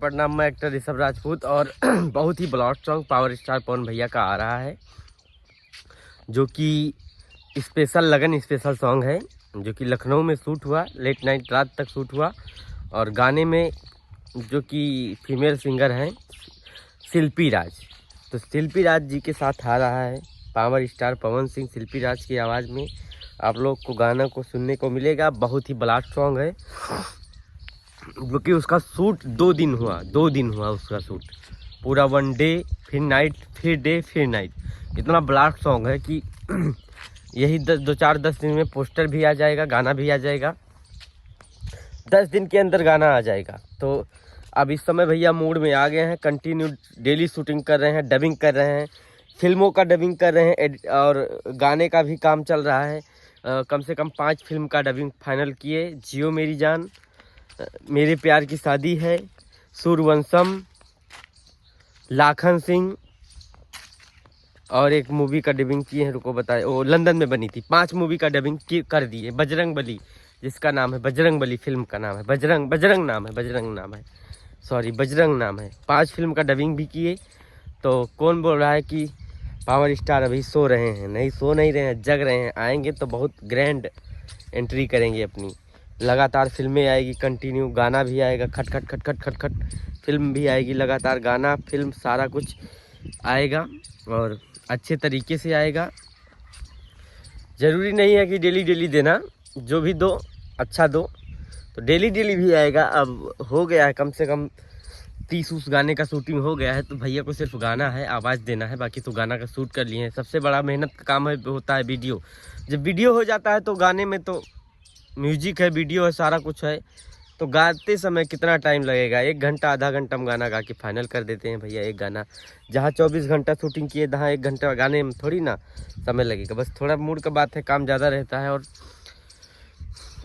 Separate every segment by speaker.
Speaker 1: प्रणाम, मैं एक्टर ऋषभ राजपूत और बहुत ही ब्लॉस्ट सॉन्ग पावर स्टार पवन भैया का आ रहा है, जो कि स्पेशल लगन स्पेशल सॉन्ग है, जो कि लखनऊ में शूट हुआ, लेट नाइट रात तक शूट हुआ। और गाने में जो कि फीमेल सिंगर हैं शिल्पी राज, तो शिल्पी राज जी के साथ आ रहा है पावर स्टार पवन सिंह। शिल्पी राज की आवाज़ में आप लोग को गाना को सुनने को मिलेगा। बहुत ही ब्लास्ट सॉन्ग है, जो कि उसका शूट 2 दिन हुआ उसका शूट पूरा। 1 डे फिर नाइट फिर डे फिर नाइट। इतना ब्लास्ट सॉन्ग है कि यही 10 दिन में पोस्टर भी आ जाएगा, गाना भी आ जाएगा। 10 दिन के अंदर गाना आ जाएगा। तो अब इस समय भैया मूड में आ गए हैं, कंटिन्यू डेली शूटिंग कर रहे हैं, डबिंग कर रहे हैं, फिल्मों का डबिंग कर रहे हैं और गाने का भी काम चल रहा है। कम से कम 5 फिल्म का डबिंग फाइनल किए। जियो मेरी जान, मेरे प्यार की शादी है, सूर्यवंशम, लाखन सिंह और एक मूवी का डबिंग किए हैं, रुको बताए, वो लंदन में बनी थी। 5 मूवी का डबिंग कर दिए। बजरंग बली, जिसका नाम है बजरंग बली, फिल्म का नाम है बजरंग नाम है। 5 फिल्म का डबिंग भी किए। तो कौन बोल रहा है कि पावर स्टार अभी सो रहे हैं? नहीं, सो नहीं रहे हैं, जग रहे हैं। आएंगे तो बहुत ग्रैंड एंट्री करेंगे अपनी। लगातार फिल्में आएगी, कंटिन्यू गाना भी आएगा, खट खट खट खट खट खट फिल्म भी आएगी, लगातार गाना फिल्म सारा कुछ आएगा और अच्छे तरीके से आएगा। ज़रूरी नहीं है कि डेली डेली देना, जो भी दो अच्छा दो, तो डेली डेली भी आएगा। अब हो गया है कम से कम 30 उस गाने का शूटिंग हो गया है, तो भैया को सिर्फ गाना है, आवाज़ देना है, बाकी तो गाना का शूट कर लिए हैं। सबसे बड़ा मेहनत का काम है होता है वीडियो। जब वीडियो हो जाता है तो गाने में तो म्यूजिक है, वीडियो है, सारा कुछ है, तो गाते समय कितना टाइम लगेगा? 1 घंटा आधा घंटा हम गाना गा के फाइनल कर देते हैं भैया। एक गाना जहाँ 24 घंटा शूटिंग किए, जहाँ 1 घंटा गाने में थोड़ी ना समय लगेगा। बस थोड़ा मूड का बात है, काम ज़्यादा रहता है। और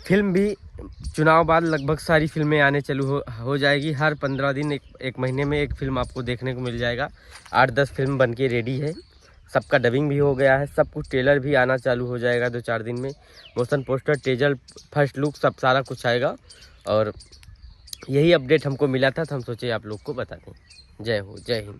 Speaker 1: फिल्म भी चुनाव बाद लगभग सारी फिल्में आने चालू हो जाएगी। हर 15 दिन एक महीने में एक फिल्म आपको देखने को मिल जाएगा। 8-10 फिल्म बन के रेडी है, सबका डबिंग भी हो गया है, सब कुछ ट्रेलर भी आना चालू हो जाएगा 2-4 दिन में। Motion poster, taser, first look, सब सारा कुछ आएगा। और यही अपडेट हमको मिला था, तो हम सोचे आप लोग को बता दें। जय हो, जय हिंद।